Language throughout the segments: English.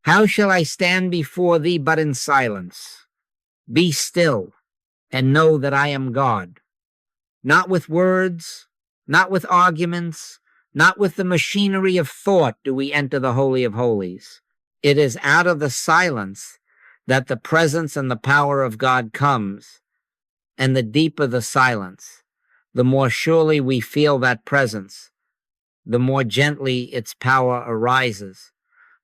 How shall I stand before thee but in silence? Be still and know that I am God. Not with words, not with arguments, not with the machinery of thought do we enter the Holy of Holies. It is out of the silence that the presence and the power of God comes, and the deeper the silence, the more surely we feel that presence, the more gently its power arises,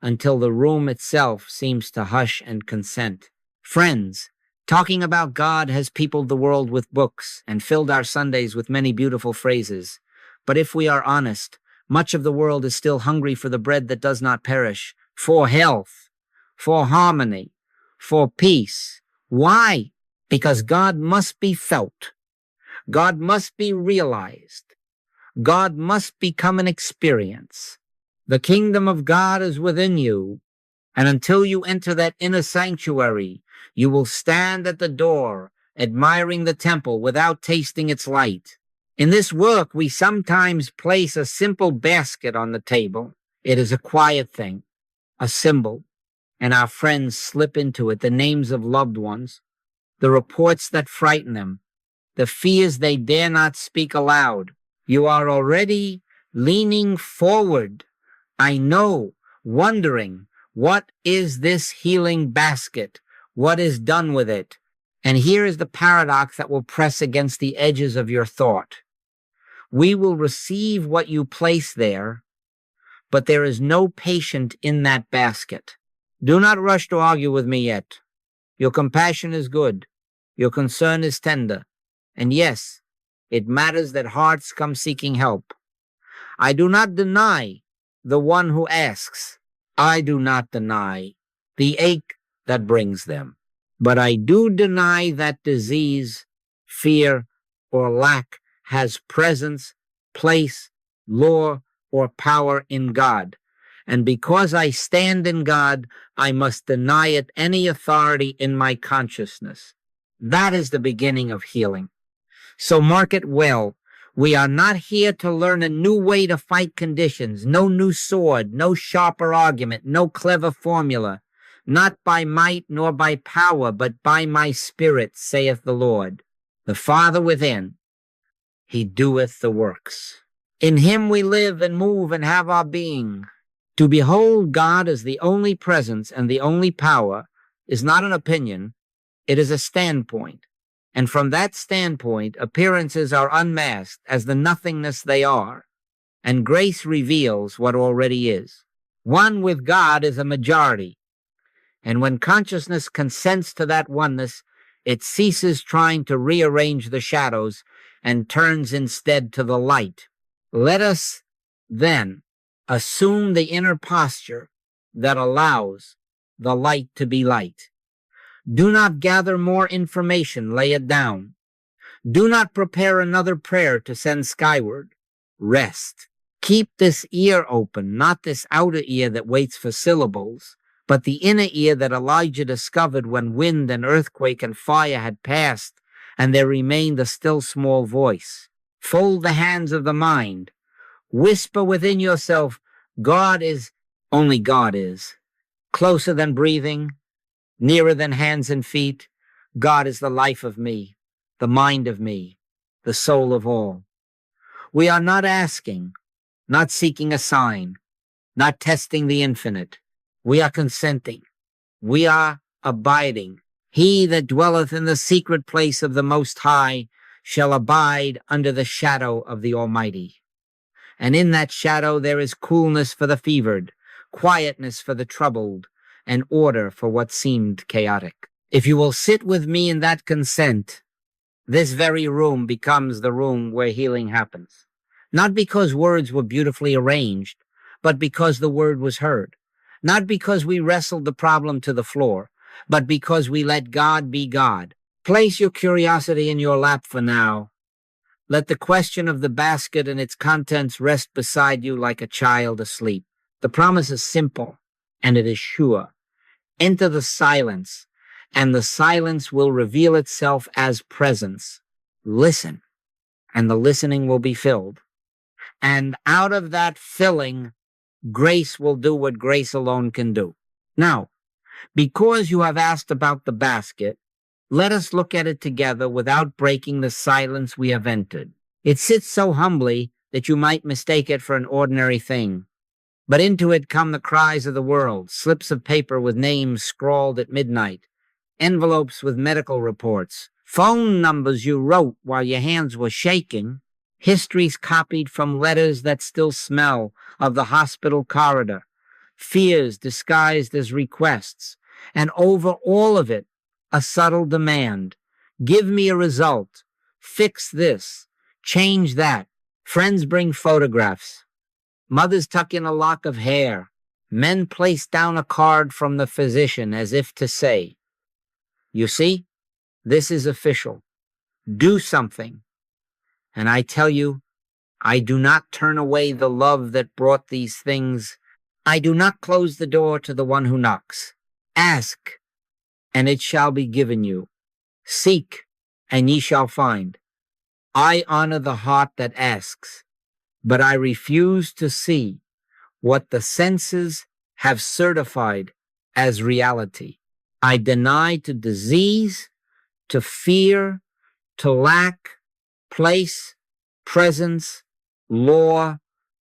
until the room itself seems to hush and consent. Friends, talking about God has peopled the world with books and filled our Sundays with many beautiful phrases. But if we are honest, much of the world is still hungry for the bread that does not perish, for health, for harmony, for peace. Why? Because God must be felt. God must be realized. God must become an experience. The kingdom of God is within you, and until you enter that inner sanctuary, you will stand at the door, admiring the temple without tasting its light. In this work, we sometimes place a simple basket on the table. It is a quiet thing, a symbol, and our friends slip into it the names of loved ones, the reports that frighten them, the fears they dare not speak aloud. You are already leaning forward, I know, wondering, what is this healing basket? What is done with it? And here is the paradox that will press against the edges of your thought. We will receive what you place there, but there is no patient in that basket. Do not rush to argue with me yet. Your compassion is good. Your concern is tender. And yes, it matters that hearts come seeking help. I do not deny the one who asks. I do not deny the ache that brings them. But I do deny that disease, fear, or lack has presence, place, law, or power in God. And because I stand in God, I must deny it any authority in my consciousness. That is the beginning of healing. So mark it well. We are not here to learn a new way to fight conditions, no new sword, no sharper argument, no clever formula, not by might nor by power, but by my Spirit, saith the Lord. The Father within, he doeth the works. In him we live and move and have our being. To behold God as the only presence and the only power is not an opinion, it is a standpoint. And from that standpoint, appearances are unmasked as the nothingness they are, and grace reveals what already is. One with God is a majority, and when consciousness consents to that oneness, it ceases trying to rearrange the shadows and turns instead to the light. Let us, then, assume the inner posture that allows the light to be light. Do not gather more information, lay it down. Do not prepare another prayer to send skyward. Rest. Keep this ear open, not this outer ear that waits for syllables, but the inner ear that Elijah discovered when wind and earthquake and fire had passed, and there remained a still small voice. Fold the hands of the mind. Whisper within yourself, God is, only God is. Closer than breathing, nearer than hands and feet, God is the life of me, the mind of me, the soul of all. We are not asking, not seeking a sign, not testing the infinite. We are consenting. We are abiding. He that dwelleth in the secret place of the Most High shall abide under the shadow of the Almighty. And in that shadow there is coolness for the fevered, quietness for the troubled, and order for what seemed chaotic. If you will sit with me in that consent, this very room becomes the room where healing happens. Not because words were beautifully arranged, but because the word was heard. Not because we wrestled the problem to the floor, but because we let God be God. Place your curiosity in your lap for now. Let the question of the basket and its contents rest beside you like a child asleep. The promise is simple, and it is sure. Enter the silence, and the silence will reveal itself as presence. Listen, and the listening will be filled. And out of that filling, grace will do what grace alone can do. Now, because you have asked about the basket, let us look at it together without breaking the silence we have entered. It sits so humbly that you might mistake it for an ordinary thing. But into it come the cries of the world, slips of paper with names scrawled at midnight, envelopes with medical reports, phone numbers you wrote while your hands were shaking, histories copied from letters that still smell of the hospital corridor, fears disguised as requests, and over all of it, a subtle demand. Give me a result. Fix this. Change that. Friends bring photographs. Mothers tuck in a lock of hair. Men place down a card from the physician as if to say, you see, this is official. Do something. And I tell you, I do not turn away the love that brought these things. I do not close the door to the one who knocks. Ask, and it shall be given you. Seek, and ye shall find. I honor the heart that asks, but I refuse to see what the senses have certified as reality. I deny to disease, to fear, to lack, place, presence, law,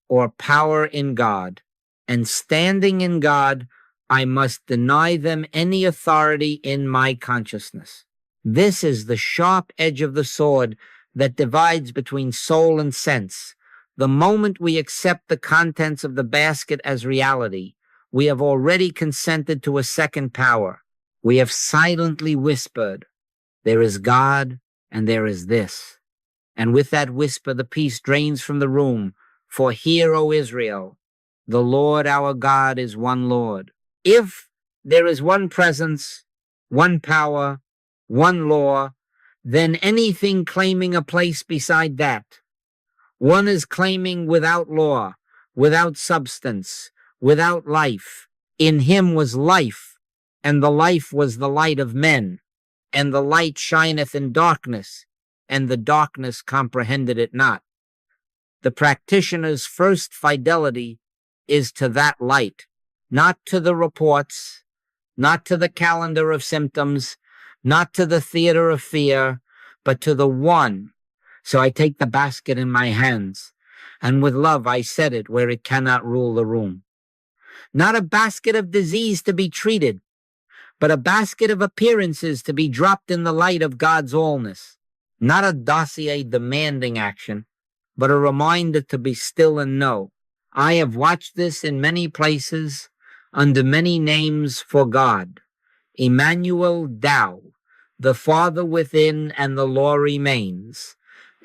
or power in God. And standing in God, I must deny them any authority in my consciousness. This is the sharp edge of the sword that divides between soul and sense. The moment we accept the contents of the basket as reality, we have already consented to a second power. We have silently whispered, there is God and there is this. And with that whisper, the peace drains from the room. For hear, O Israel, the Lord our God is one Lord. If there is one presence, one power, one law, then anything claiming a place beside that. One is claiming without law, without substance, without life. In him was life, and the life was the light of men, and the light shineth in darkness, and the darkness comprehended it not. The practitioner's first fidelity is to that light, not to the reports, not to the calendar of symptoms, not to the theater of fear, but to the one. So I take the basket in my hands, and with love I set it where it cannot rule the room. Not a basket of disease to be treated, but a basket of appearances to be dropped in the light of God's allness. Not a dossier demanding action, but a reminder to be still and know. I have watched this in many places, under many names for God. Emmanuel Tao, the Father within and the law remains.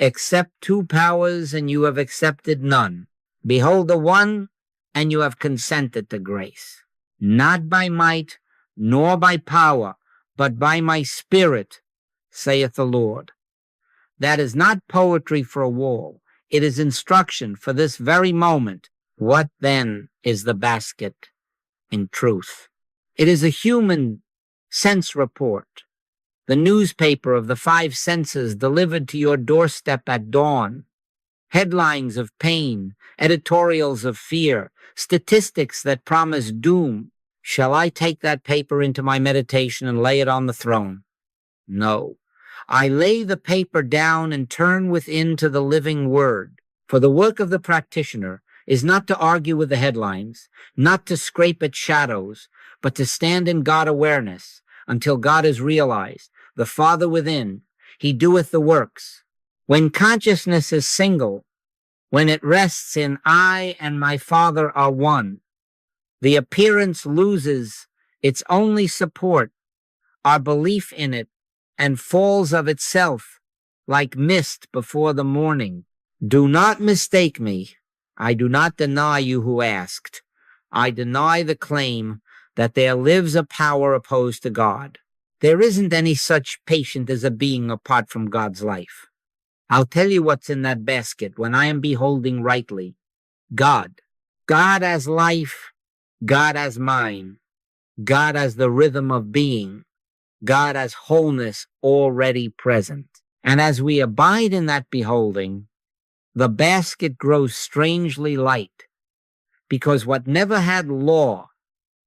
Accept two powers and you have accepted none. Behold the one and you have consented to grace. Not by might, nor by power, but by my spirit, saith the Lord. That is not poetry for a wall. It is instruction for this very moment. What then is the basket in truth? It is a human sense report, the newspaper of the five senses delivered to your doorstep at dawn. Headlines of pain, editorials of fear, statistics that promise doom. Shall I take that paper into my meditation and lay it on the throne? No. I lay the paper down and turn within to the living word. For the work of the practitioner is not to argue with the headlines, not to scrape at shadows, but to stand in God awareness until God is realized, the Father within. He doeth the works. When consciousness is single, when it rests in I and my Father are one, the appearance loses its only support, our belief in it, and falls of itself like mist before the morning. Do not mistake me. I do not deny you who asked. I deny the claim that there lives a power opposed to God. There isn't any such patient as a being apart from God's life. I'll tell you what's in that basket when I am beholding rightly. God. God as life. God as mind. God as the rhythm of being. God as wholeness already present. And as we abide in that beholding, the basket grows strangely light, because what never had law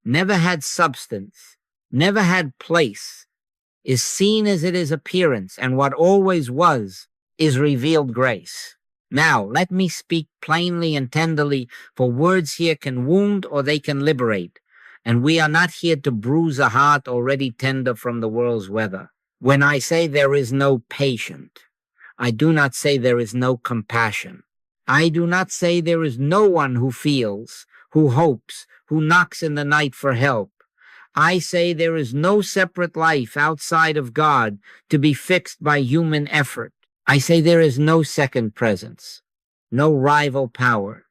never had substance, never had place, is seen as it is appearance, and what always was is revealed grace. Now, let me speak plainly and tenderly, for words here can wound or they can liberate, and we are not here to bruise a heart already tender from the world's weather. When I say there is no patient, I do not say there is no compassion. I do not say there is no one who feels, who hopes, who knocks in the night for help. I say there is no separate life outside of God to be fixed by human effort. I say there is no second presence, no rival power,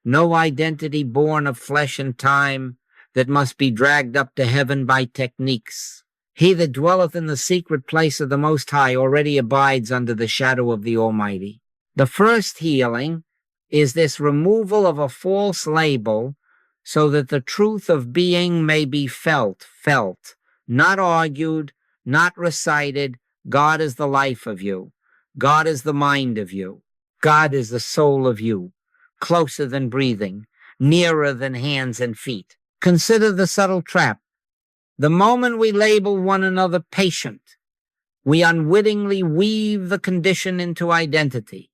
no identity born of flesh and time that must be dragged up to heaven by techniques. He that dwelleth in the secret place of the Most High already abides under the shadow of the Almighty. The first healing is this removal of a false label so that the truth of being may be felt, not argued, not recited. God is the life of you. God is the mind of you. God is the soul of you, closer than breathing, nearer than hands and feet. Consider the subtle trap. The moment we label one another patient, we unwittingly weave the condition into identity.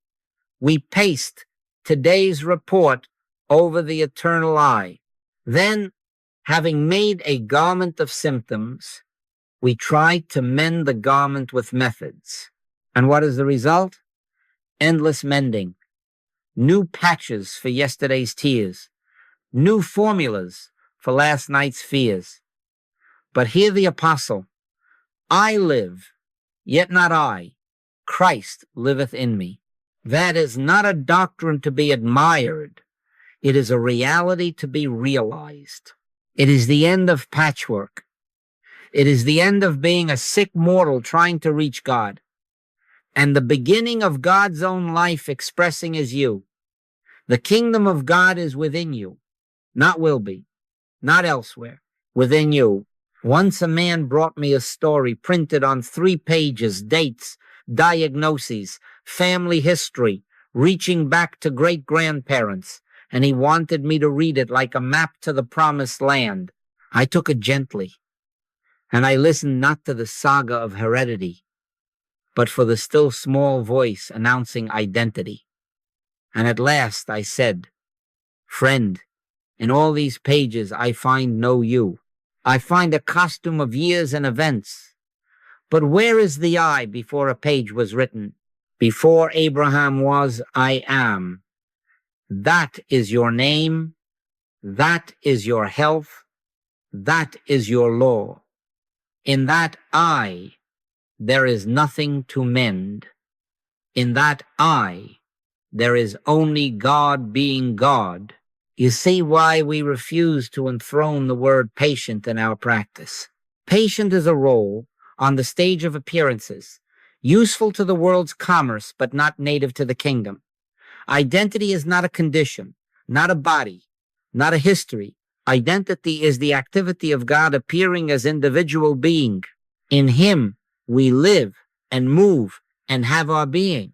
We paste today's report over the eternal I. Then, having made a garment of symptoms, we try to mend the garment with methods. And what is the result? Endless mending. New patches for yesterday's tears. New formulas for last night's fears. But hear the apostle. I live, yet not I. Christ liveth in me. That is not a doctrine to be admired. It is a reality to be realized. It is the end of patchwork. It is the end of being a sick mortal trying to reach God, and the beginning of God's own life expressing as you. The kingdom of God is within you, not will be, not elsewhere, within you. Once a man brought me a story printed on 3 pages, dates, diagnoses, family history, reaching back to great-grandparents, and he wanted me to read it like a map to the promised land. I took it gently, and I listened not to the saga of heredity, but for the still small voice announcing identity. And at last I said, friend, in all these pages I find no you. I find a costume of years and events. But where is the I before a page was written? Before Abraham was, I am. That is your name. That is your health. That is your law. In that I, there is nothing to mend. In that I, there is only God being God. You see why we refuse to enthrone the word patient in our practice. Patient is a role on the stage of appearances, useful to the world's commerce, but not native to the kingdom. Identity is not a condition, not a body, not a history. Identity is the activity of God appearing as individual being. In Him, we live and move and have our being.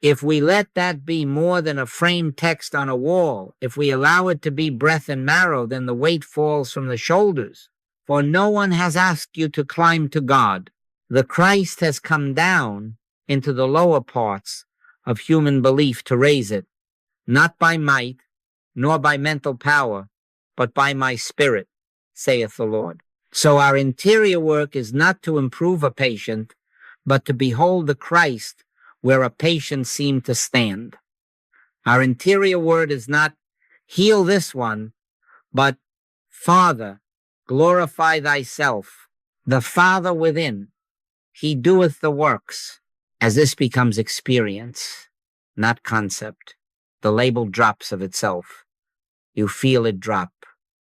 If we let that be more than a framed text on a wall, if we allow it to be breath and marrow, then the weight falls from the shoulders. For no one has asked you to climb to God. The Christ has come down into the lower parts of human belief to raise it, not by might, nor by mental power, but by my spirit, saith the Lord. So our interior work is not to improve a patient, but to behold the Christ where a patient seemed to stand. Our interior word is not heal this one, but Father, glorify thyself. The Father within, he doeth the works. As this becomes experience, not concept, the label drops of itself. You feel it drop.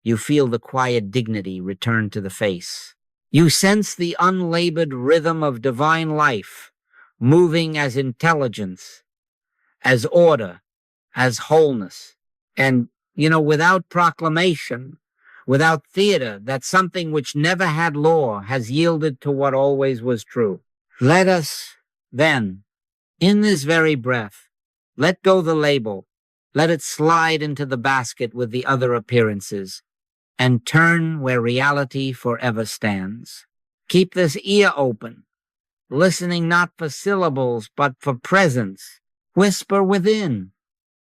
You feel the quiet dignity return to the face. You sense the unlabored rhythm of divine life, moving as intelligence, as order, as wholeness. And, without proclamation, without theater, that something which never had law has yielded to what always was true. Let us, then, in this very breath, let go the label. Let it slide into the basket with the other appearances. and turn where reality forever stands. Keep this ear open, listening not for syllables, but for presence. Whisper within,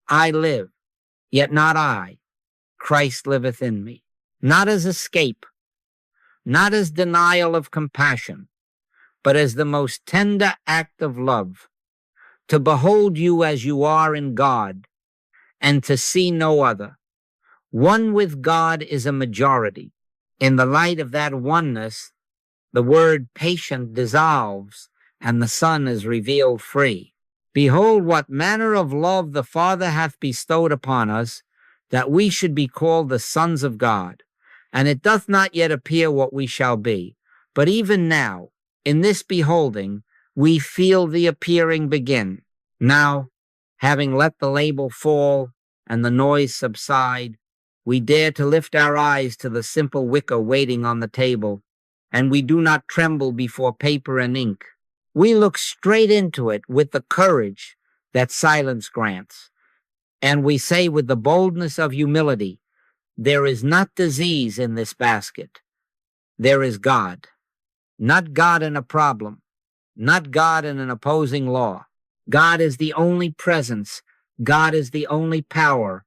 I live, yet not I. Christ liveth in me. Not as escape, not as denial of compassion, but as the most tender act of love, to behold you as you are in God, and to see no other. One with God is a majority. In the light of that oneness, the word patient dissolves, and the Son is revealed free. Behold, what manner of love the Father hath bestowed upon us, that we should be called the sons of God. And it doth not yet appear what we shall be. But even now, in this beholding, we feel the appearing begin. Now, having let the label fall and the noise subside, we dare to lift our eyes to the simple wicker waiting on the table, and we do not tremble before paper and ink. We look straight into it with the courage that silence grants, and we say with the boldness of humility, there is not disease in this basket. There is God. Not God in a problem, not God in an opposing law. God is the only presence. God is the only power.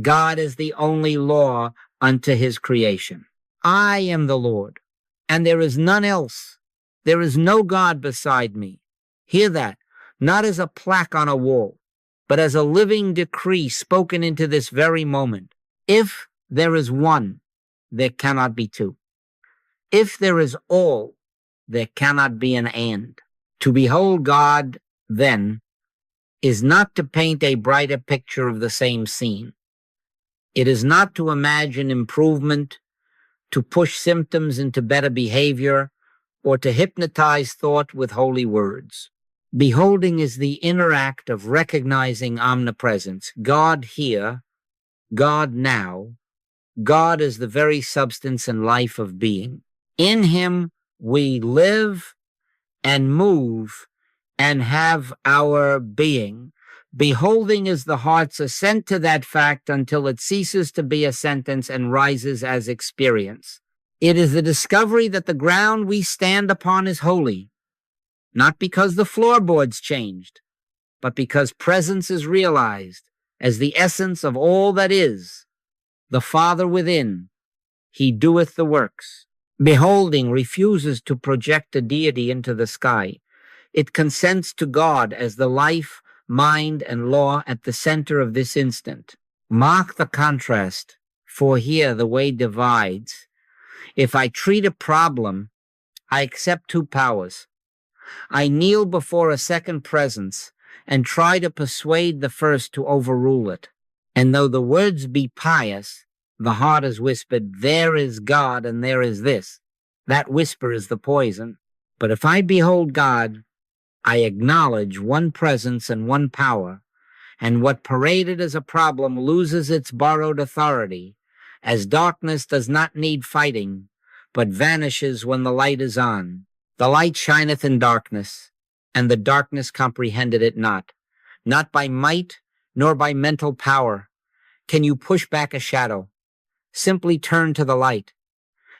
God is the only law unto his creation. I am the Lord, and there is none else. There is no God beside me. Hear that, not as a plaque on a wall, but as a living decree spoken into this very moment. If there is one, there cannot be two. If there is all, there cannot be an and. To behold God, then, is not to paint a brighter picture of the same scene. It is not to imagine improvement, to push symptoms into better behavior, or to hypnotize thought with holy words. Beholding is the inner act of recognizing omnipresence. God here, God now, God is the very substance and life of being. In him we live and move and have our being. Beholding is the heart's assent to that fact until it ceases to be a sentence and rises as experience. It is the discovery that the ground we stand upon is holy, not because the floorboards changed, but because presence is realized as the essence of all that is, the Father within. He doeth the works. Beholding refuses to project a deity into the sky. It consents to God as the life, mind, and law at the center of this instant. Mark the contrast, for here the way divides. If I treat a problem, I accept two powers. I kneel before a second presence and try to persuade the first to overrule it. And though the words be pious, the heart is whispered, there is God and there is this. That whisper is the poison. But if I behold God, I acknowledge one presence and one power, and what paraded as a problem loses its borrowed authority, as darkness does not need fighting, but vanishes when the light is on. The light shineth in darkness, and the darkness comprehended it not. Not by might, nor by mental power can you push back a shadow. Simply turn to the light.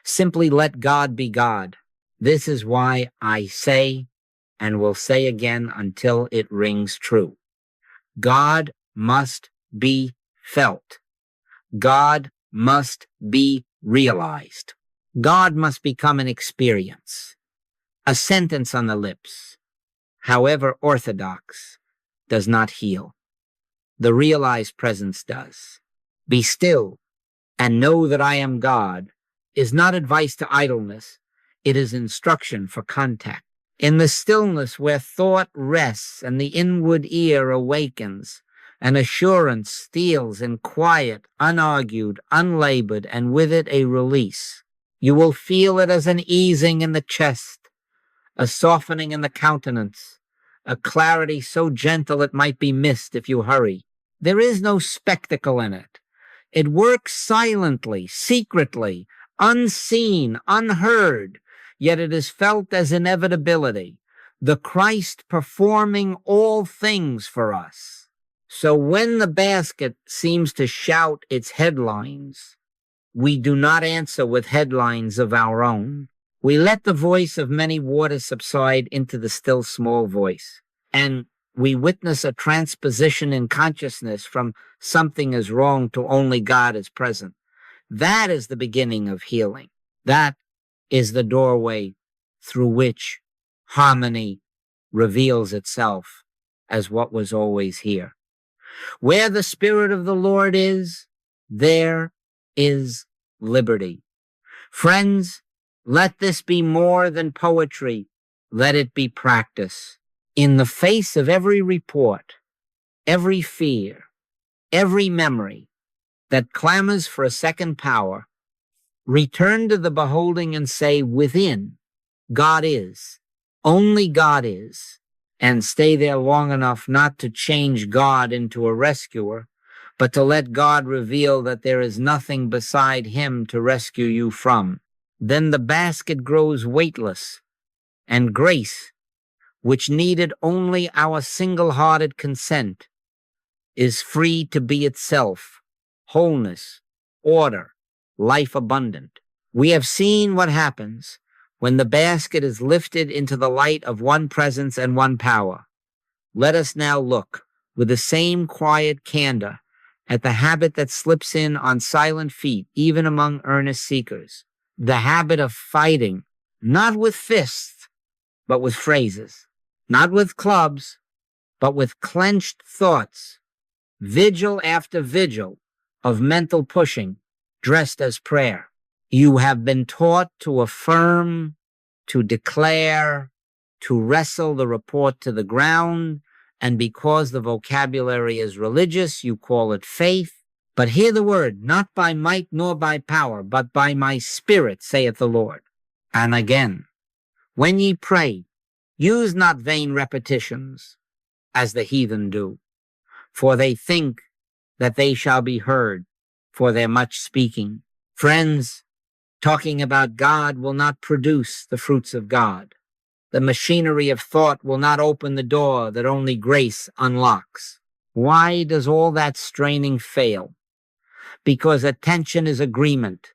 Simply let God be God. This is why I say, and will say again until it rings true. God must be felt. God must be realized. God must become an experience, a sentence on the lips, however orthodox, does not heal. The realized presence does. Be still and know that I am God is not advice to idleness. It is instruction for contact. In the stillness where thought rests and the inward ear awakens, an assurance steals in quiet, unargued, unlabored, and with it a release. You will feel it as an easing in the chest, a softening in the countenance, a clarity so gentle it might be missed if you hurry. There is no spectacle in it. It works silently, secretly, unseen, unheard, yet it is felt as inevitability, the Christ performing all things for us. So when the basket seems to shout its headlines, We do not answer with headlines of our own. We let the voice of many waters subside into the still small voice, and we witness a transposition in consciousness from something is wrong to only God is present. That is the beginning of healing. That is the doorway through which harmony reveals itself as what was always here. Where the Spirit of the Lord is, there is liberty. Friends, let this be more than poetry. Let it be practice. In the face of every report, every fear, every memory that clamors for a second power, return to the beholding and say, within, God is. Only God is. And stay there long enough not to change God into a rescuer, but to let God reveal that there is nothing beside him to rescue you from. Then the basket grows weightless, and grace, which needed only our single-hearted consent, is free to be itself, wholeness, order, life abundant. We have seen what happens when the basket is lifted into the light of one presence and one power. Let us now look with the same quiet candor at the habit that slips in on silent feet, even among earnest seekers. The habit of fighting, not with fists, but with phrases. Not with clubs, but with clenched thoughts. Vigil after vigil of mental pushing, dressed as prayer. You have been taught to affirm, to declare, to wrestle the report to the ground, and because the vocabulary is religious, you call it faith. But hear the word, not by might nor by power, but by my Spirit, saith the Lord. And again, when ye pray, use not vain repetitions, as the heathen do, for they think that they shall be heard for their much speaking. Friends, talking about God will not produce the fruits of God. The machinery of thought will not open the door that only grace unlocks. Why does all that straining fail? Because attention is agreement.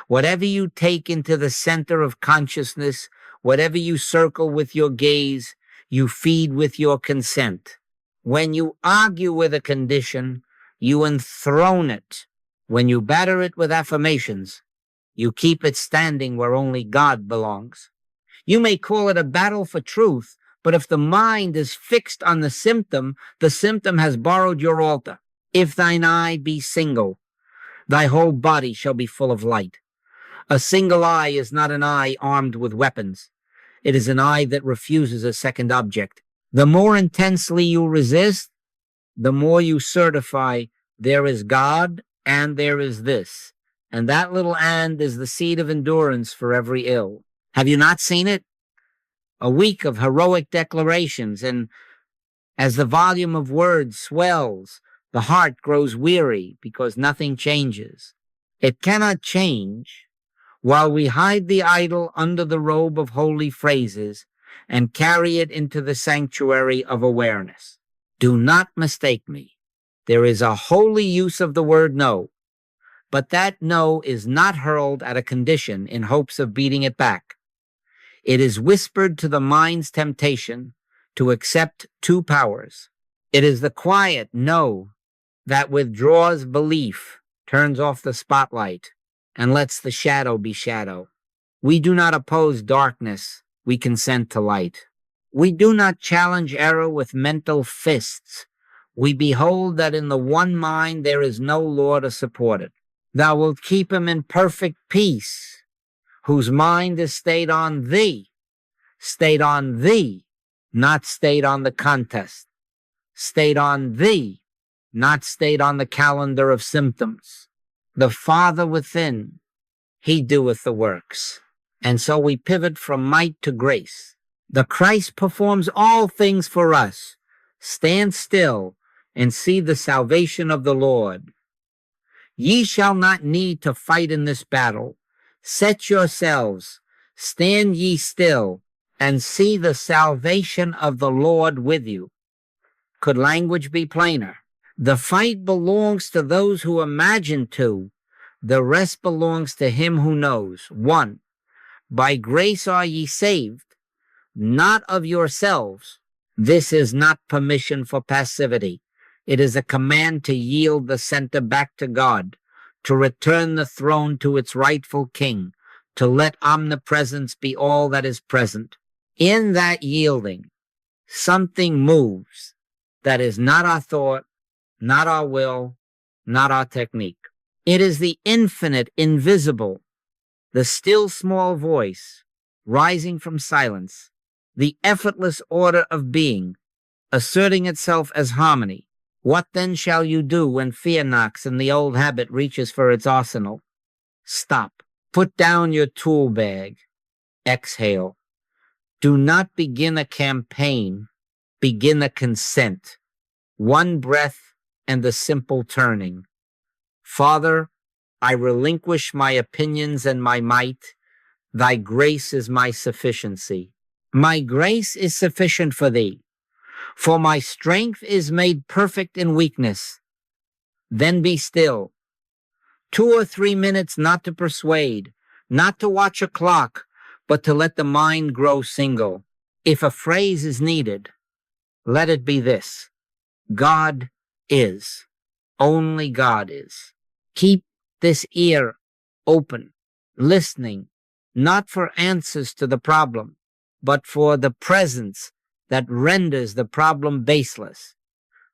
Whatever you take into the center of consciousness, whatever you circle with your gaze, you feed with your consent. When you argue with a condition, you enthrone it. When you batter it with affirmations, you keep it standing where only God belongs. You may call it a battle for truth, but if the mind is fixed on the symptom has borrowed your altar. If thine eye be single, thy whole body shall be full of light. A single eye is not an eye armed with weapons. It is an eye that refuses a second object. The more intensely you resist, the more you certify there is God and there is this. And that little "and" is the seed of endurance for every ill. Have you not seen it? A week of heroic declarations, and as the volume of words swells, the heart grows weary because nothing changes. It cannot change while we hide the idol under the robe of holy phrases and carry it into the sanctuary of awareness. Do not mistake me. There is a holy use of the word no, but that no is not hurled at a condition in hopes of beating it back. It is whispered to the mind's temptation to accept two powers. It is the quiet no that withdraws belief, turns off the spotlight, and lets the shadow be shadow. We do not oppose darkness, we consent to light. We do not challenge error with mental fists. We behold that in the one mind there is no law to support it. Thou wilt keep him in perfect peace, whose mind is stayed on thee, not stayed on the contest, stayed on thee, not stayed on the calendar of symptoms. The Father within, he doeth the works. And so we pivot from might to grace. The Christ performs all things for us. Stand still and see the salvation of the Lord. Ye shall not need to fight in this battle. Set yourselves, stand ye still, and see the salvation of the Lord with you. Could language be plainer? The fight belongs to those who imagine to, The rest belongs to him who knows. 1. By grace are ye saved, not of yourselves. This is not permission for passivity. It is a command to yield the center back to God, to return the throne to its rightful king, to let omnipresence be all that is present. In that yielding, something moves that is not our thought, not our will, not our technique. It is the infinite, invisible, the still small voice rising from silence, the effortless order of being, asserting itself as harmony. What then shall you do when fear knocks and the old habit reaches for its arsenal? Stop. Put down your tool bag. Exhale. Do not begin a campaign. Begin a consent. One breath and the simple turning. Father, I relinquish my opinions and my might. Thy grace is my sufficiency. My grace is sufficient for thee, for my strength is made perfect in weakness. Then be still. 2 or 3 minutes not to persuade, not to watch a clock, but to let the mind grow single. If a phrase is needed, let it be this: God is. Only God is. Keep this ear open, listening, not for answers to the problem, but for the presence that renders the problem baseless.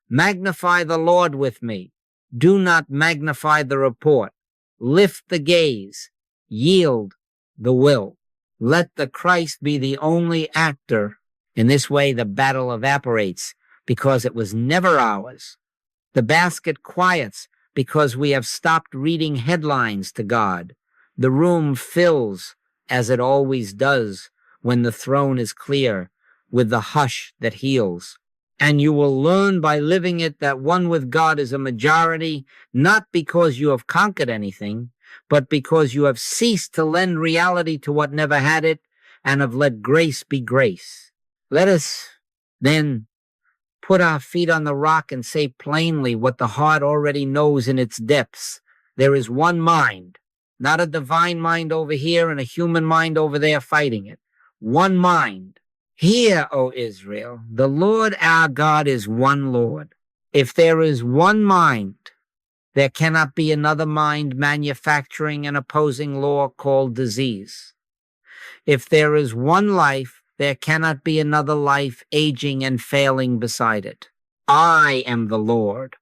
Magnify the Lord with me. Do not magnify the report. Lift the gaze. Yield the will. Let the Christ be the only actor. In this way, the battle evaporates because it was never ours. The basket quiets because we have stopped reading headlines to God. The room fills, as it always does when the throne is clear, with the hush that heals. And you will learn by living it that one with God is a majority, not because you have conquered anything, but because you have ceased to lend reality to what never had it and have let grace be grace. Let us then put our feet on the rock and say plainly what the heart already knows in its depths. There is one mind, not a divine mind over here and a human mind over there fighting it. One mind. Hear, O Israel, the Lord our God is one Lord. If there is one mind, there cannot be another mind manufacturing an opposing law called disease. If there is one life, there cannot be another life aging and failing beside it. I am the Lord,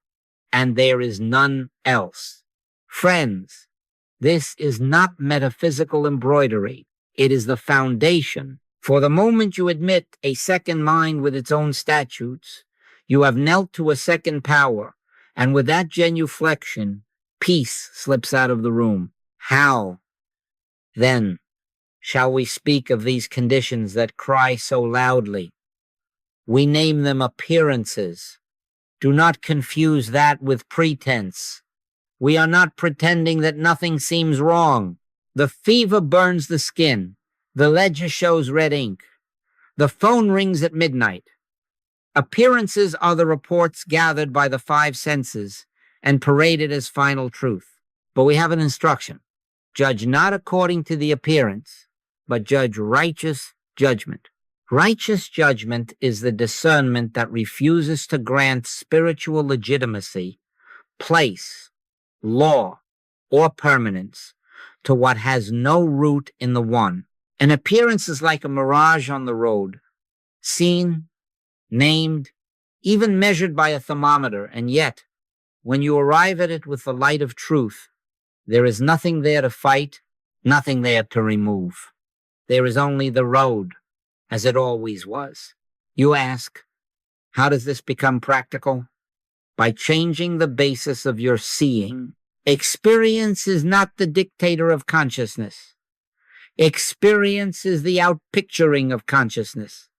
and there is none else. Friends, this is not metaphysical embroidery. It is the foundation. For the moment you admit a second mind with its own statutes, you have knelt to a second power, and with that genuflection, peace slips out of the room. How, then, shall we speak of these conditions that cry so loudly? We name them appearances. Do not confuse that with pretense. We are not pretending that nothing seems wrong. The fever burns the skin. The ledger shows red ink. The phone rings at midnight. Appearances are the reports gathered by the 5 senses and paraded as final truth. But we have an instruction. Judge not according to the appearance, but judge righteous judgment. Righteous judgment is the discernment that refuses to grant spiritual legitimacy, place, law, or permanence to what has no root in the one. An appearance is like a mirage on the road, seen, named, even measured by a thermometer, and yet, when you arrive at it with the light of truth, there is nothing there to fight, nothing there to remove. There is only the road, as it always was. You ask, how does this become practical? By changing the basis of your seeing. Experience is not the dictator of consciousness. Experience is the outpicturing of consciousness.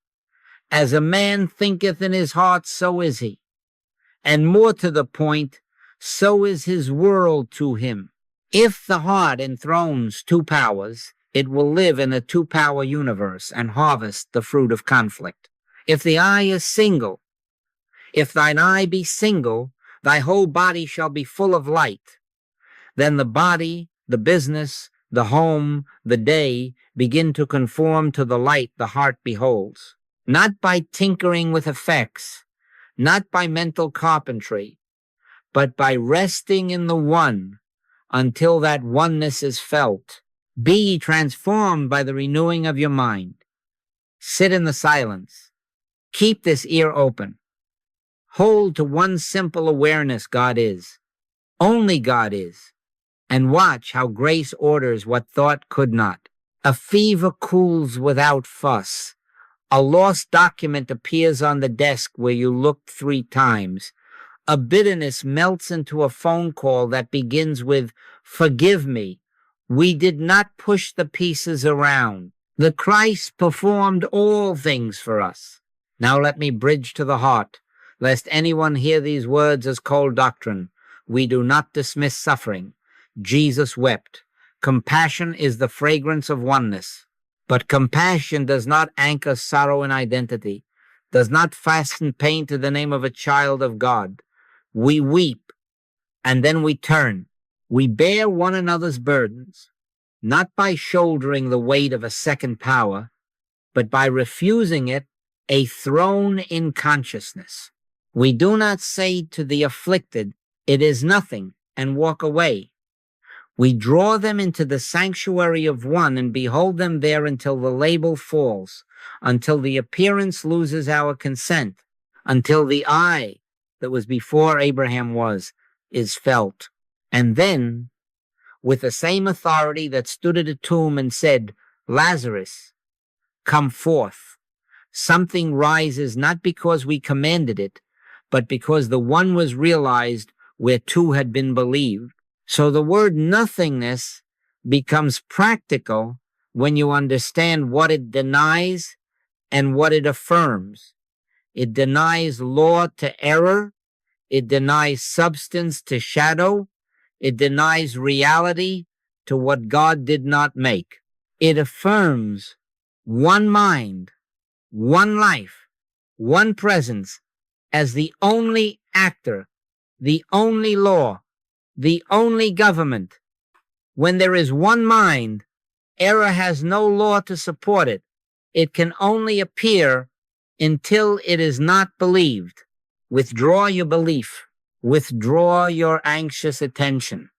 As a man thinketh in his heart, so is he. And more to the point, so is his world to him. If the heart enthrones 2 powers, it will live in a 2-power universe and harvest the fruit of conflict. If the eye is single, if thine eye be single, thy whole body shall be full of light. Then the body, the business, the home, the day begin to conform to the light the heart beholds, not by tinkering with effects, not by mental carpentry, but by resting in the one until that oneness is felt. Be transformed by the renewing of your mind. Sit in the silence. Keep this ear open. Hold to one simple awareness: God is. Only God is. And watch how grace orders what thought could not. A fever cools without fuss. A lost document appears on the desk where you looked 3 times. A bitterness melts into a phone call that begins with, "Forgive me. We did not push the pieces around. The Christ performed all things for us." Now let me bridge to the heart, lest anyone hear these words as cold doctrine. We do not dismiss suffering. Jesus wept. Compassion is the fragrance of oneness. But compassion does not anchor sorrow in identity, does not fasten pain to the name of a child of God. We weep, and then we turn. We bear one another's burdens, not by shouldering the weight of a second power, but by refusing it, a throne in consciousness. We do not say to the afflicted, "It is nothing," and walk away. We draw them into the sanctuary of one and behold them there until the label falls, until the appearance loses our consent, until the I that was before Abraham is felt. And then, with the same authority that stood at a tomb and said, "Lazarus, come forth," something rises not because we commanded it, but because the one was realized where 2 had been believed. So the word nothingness becomes practical when you understand what it denies and what it affirms. It denies law to error. It denies substance to shadow. It denies reality to what God did not make. It affirms one mind, one life, one presence as the only actor, the only law, the only government. When there is one mind, error has no law to support it. It can only appear until it is not believed. Withdraw your belief. Withdraw your anxious attention.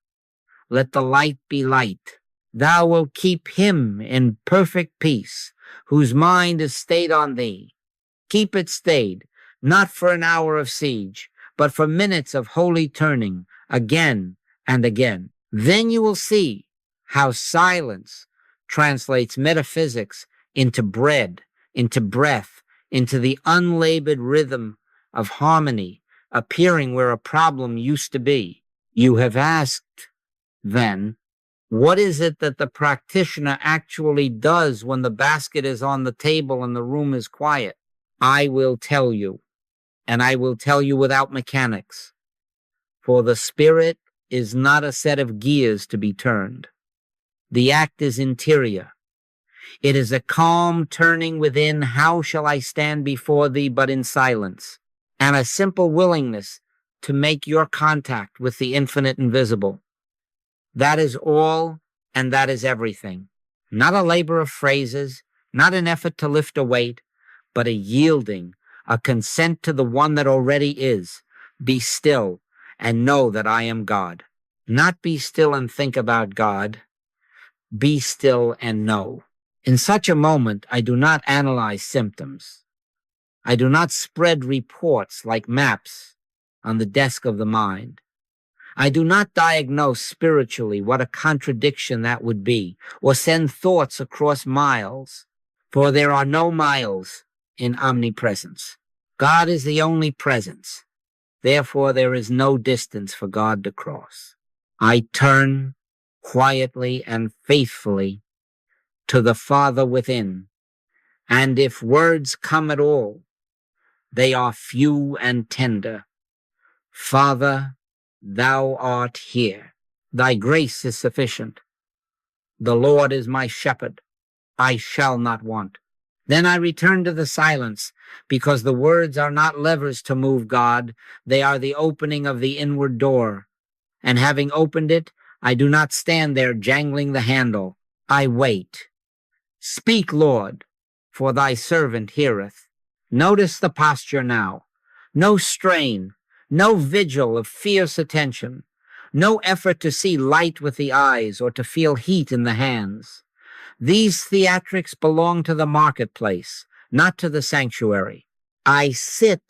Let the light be light. Thou wilt keep him in perfect peace, whose mind is stayed on thee. Keep it stayed, not for an hour of siege, but for minutes of holy turning, again and again. Then you will see how silence translates metaphysics into bread, into breath, into the unlabored rhythm of harmony, appearing where a problem used to be. You have asked, then, what is it that the practitioner actually does when the basket is on the table and the room is quiet? I will tell you, and I will tell you without mechanics. For the spirit is not a set of gears to be turned. The act is interior. It is a calm turning within, how shall I stand before thee but in silence, and a simple willingness to make your contact with the infinite invisible. That is all, and that is everything. Not a labor of phrases, not an effort to lift a weight, but a yielding, a consent to the one that already is. Be still and know that I am God. Not be still and think about God. Be still and know. In such a moment, I do not analyze symptoms. I do not spread reports like maps on the desk of the mind. I do not diagnose spiritually what a contradiction that would be, or send thoughts across miles, for there are no miles in omnipresence. God is the only presence. Therefore, there is no distance for God to cross. I turn quietly and faithfully to the Father within, and if words come at all, they are few and tender. Father, thou art here. Thy grace is sufficient. The Lord is my shepherd. I shall not want. Then I return to the silence, because the words are not levers to move God. They are the opening of the inward door. And having opened it, I do not stand there jangling the handle. I wait. Speak, Lord, for thy servant heareth. Notice the posture now. No strain, no vigil of fierce attention, no effort to see light with the eyes or to feel heat in the hands. These theatrics belong to the marketplace, not to the sanctuary. I sit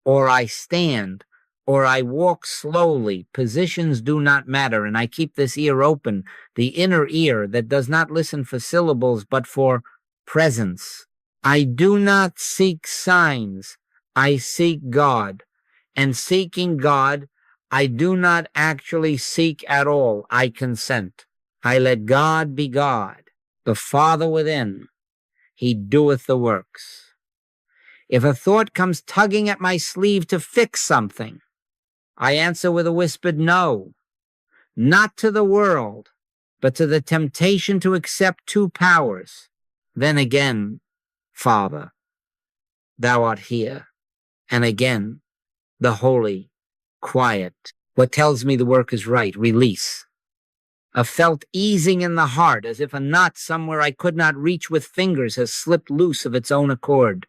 or I stand or I walk slowly. Positions do not matter, and I keep this ear open, the inner ear that does not listen for syllables but for presence. I do not seek signs. I seek God. And seeking God, I do not actually seek at all. I consent. I let God be God, the Father within. He doeth the works. If a thought comes tugging at my sleeve to fix something, I answer with a whispered no, not to the world, but to the temptation to accept two powers. Then again, Father, thou art here. And again, the holy, quiet, what tells me the work is right, release. A felt easing in the heart, as if a knot somewhere I could not reach with fingers has slipped loose of its own accord.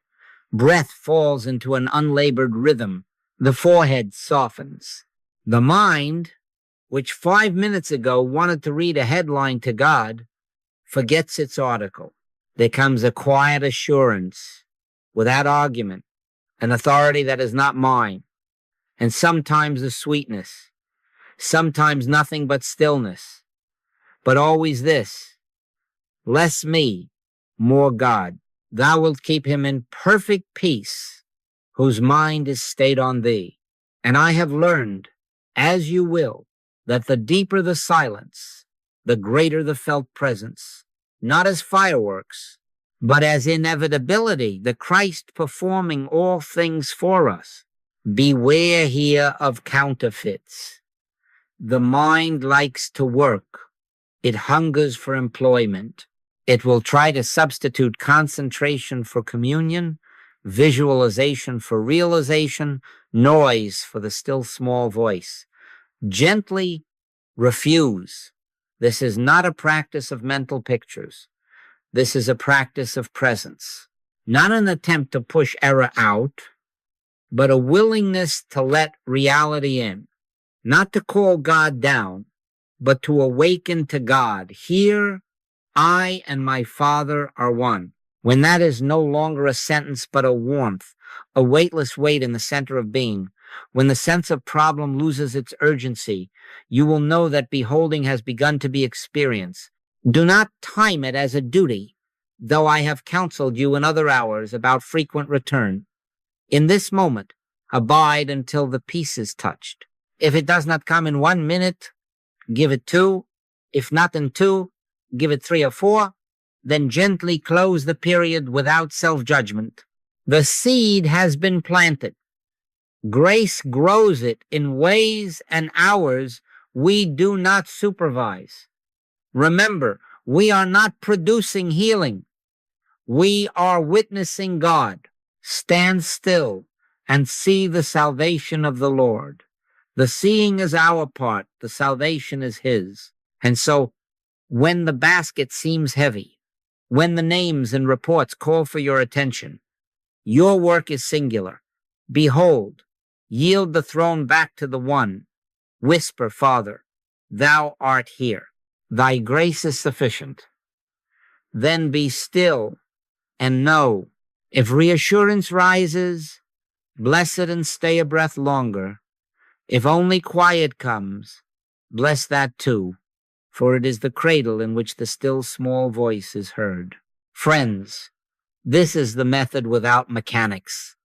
Breath falls into an unlabored rhythm. The forehead softens. The mind, which 5 minutes ago wanted to read a headline to God, forgets its article. There comes a quiet assurance, without argument, an authority that is not mine, and sometimes a sweetness, sometimes nothing but stillness, but always this: less me, more God. Thou wilt keep him in perfect peace, whose mind is stayed on thee. And I have learned, as you will, that the deeper the silence, the greater the felt presence, not as fireworks, but as inevitability, the Christ performing all things for us. Beware here of counterfeits. The mind likes to work. It hungers for employment. It will try to substitute concentration for communion, visualization for realization, noise for the still small voice. Gently refuse. This is not a practice of mental pictures. This is a practice of presence. Not an attempt to push error out, but a willingness to let reality in. Not to call God down, but to awaken to God. Here, I and my Father are one. When that is no longer a sentence, but a warmth, a weightless weight in the center of being, when the sense of problem loses its urgency, you will know that beholding has begun to be experienced. Do not time it as a duty, though I have counseled you in other hours about frequent return. In this moment, abide until the peace is touched. If it does not come in 1 minute, give it 2. If not in 2, give it 3 or 4. Then gently close the period without self-judgment. The seed has been planted. Grace grows it in ways and hours we do not supervise. Remember, we are not producing healing. We are witnessing God. Stand still and see the salvation of the Lord. The seeing is our part. The salvation is his. And so when the basket seems heavy, when the names and reports call for your attention, your work is singular. Behold, yield the throne back to the one. Whisper, Father, thou art here. Thy grace is sufficient. Then be still and know, if reassurance rises, bless it and stay a breath longer. If only quiet comes, bless that too, for it is the cradle in which the still small voice is heard. Friends, this is the method without mechanics,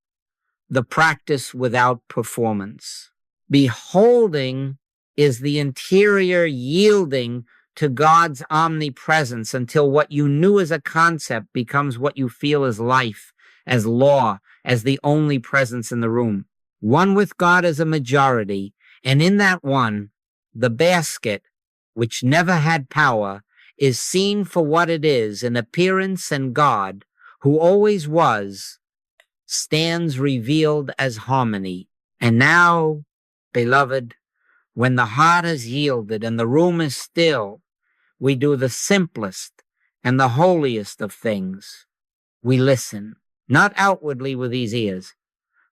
the practice without performance. Beholding is the interior yielding to God's omnipresence until what you knew as a concept becomes what you feel as life, as law, as the only presence in the room. One with God as a majority, and in that one, the basket, which never had power, is seen for what it is, an appearance, and God, who always was, stands revealed as harmony. And now, beloved, When the heart has yielded and the room is still, we do the simplest and the holiest of things. We listen, not outwardly with these ears,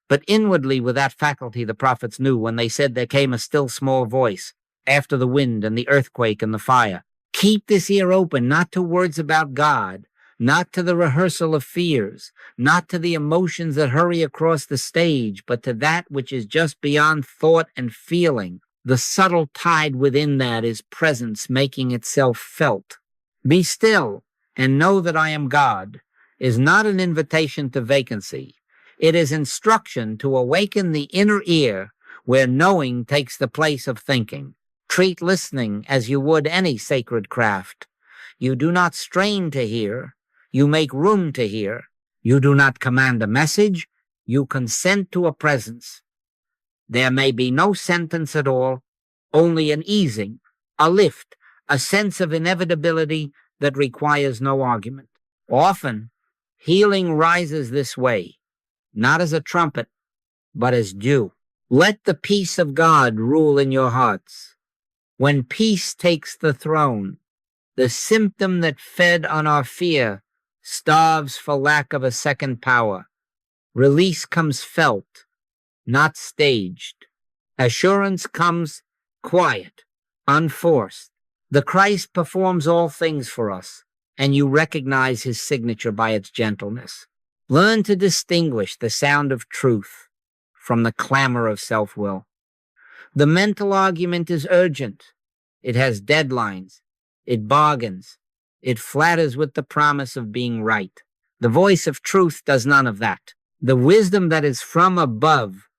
but inwardly with that faculty the prophets knew when they said there came a still small voice after the wind and the earthquake and the fire. Keep this ear open, not to words about God, not to the rehearsal of fears, not to the emotions that hurry across the stage, but to that which is just beyond thought and feeling. The subtle tide within that is presence making itself felt. Be still and know that I am God is not an invitation to vacancy. It is instruction to awaken the inner ear where knowing takes the place of thinking. Treat listening as you would any sacred craft. You do not strain to hear. You make room to hear. You do not command a message. You consent to a presence. There may be no sentence at all, only an easing, a lift, a sense of inevitability that requires no argument. Often, healing rises this way, not as a trumpet, but as dew. Let the peace of God rule in your hearts. When peace takes the throne, the symptom that fed on our fear starves for lack of a second power. Release comes felt, not staged. Assurance comes quiet, unforced. The Christ performs all things for us, and you recognize his signature by its gentleness. Learn to distinguish the sound of truth from the clamor of self-will. The mental argument is urgent. It has deadlines. It bargains. It flatters with the promise of being right. The voice of truth does none of that. The wisdom that is from above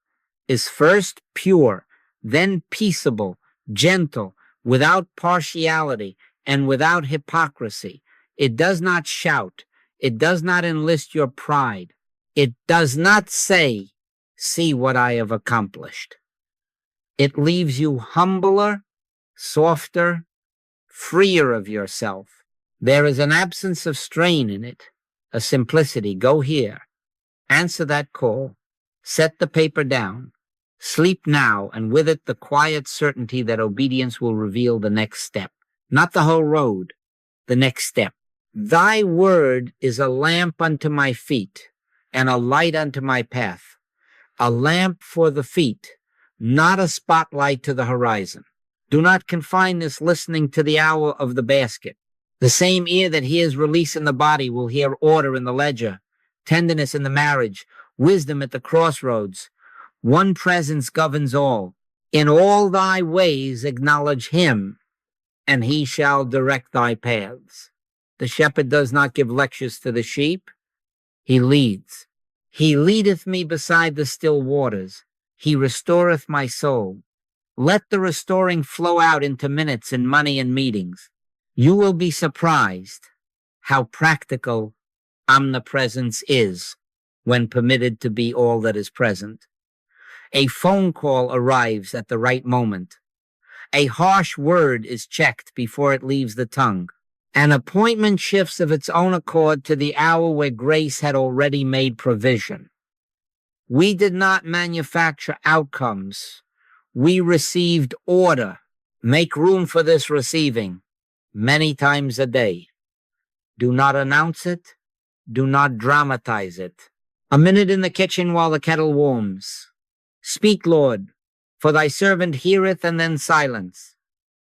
is first pure, then peaceable, gentle, without partiality, and without hypocrisy. It does not shout. It does not enlist your pride. It does not say, "See what I have accomplished." It leaves you humbler, softer, freer of yourself. There is an absence of strain in it, a simplicity. Go here. Answer that call. Set the paper down. Sleep now, and with it the quiet certainty that obedience will reveal the next step. Not the whole road, the next step. Thy word is a lamp unto my feet and a light unto my path. A lamp for the feet, not a spotlight to the horizon. Do not confine this listening to the hour of the basket. The same ear that hears release in the body will hear order in the ledger, tenderness in the marriage, wisdom at the crossroads. One presence governs all. In all thy ways acknowledge him, and he shall direct thy paths. The shepherd does not give lectures to the sheep. He leads. He leadeth me beside the still waters. He restoreth my soul. Let the restoring flow out into minutes and money and meetings. You will be surprised how practical omnipresence is when permitted to be all that is present. A phone call arrives at the right moment. A harsh word is checked before it leaves the tongue. An appointment shifts of its own accord to the hour where grace had already made provision. We did not manufacture outcomes. We received order. Make room for this receiving many times a day. Do not announce it. Do not dramatize it. A minute in the kitchen while the kettle warms. Speak, Lord, for thy servant heareth, and then silence.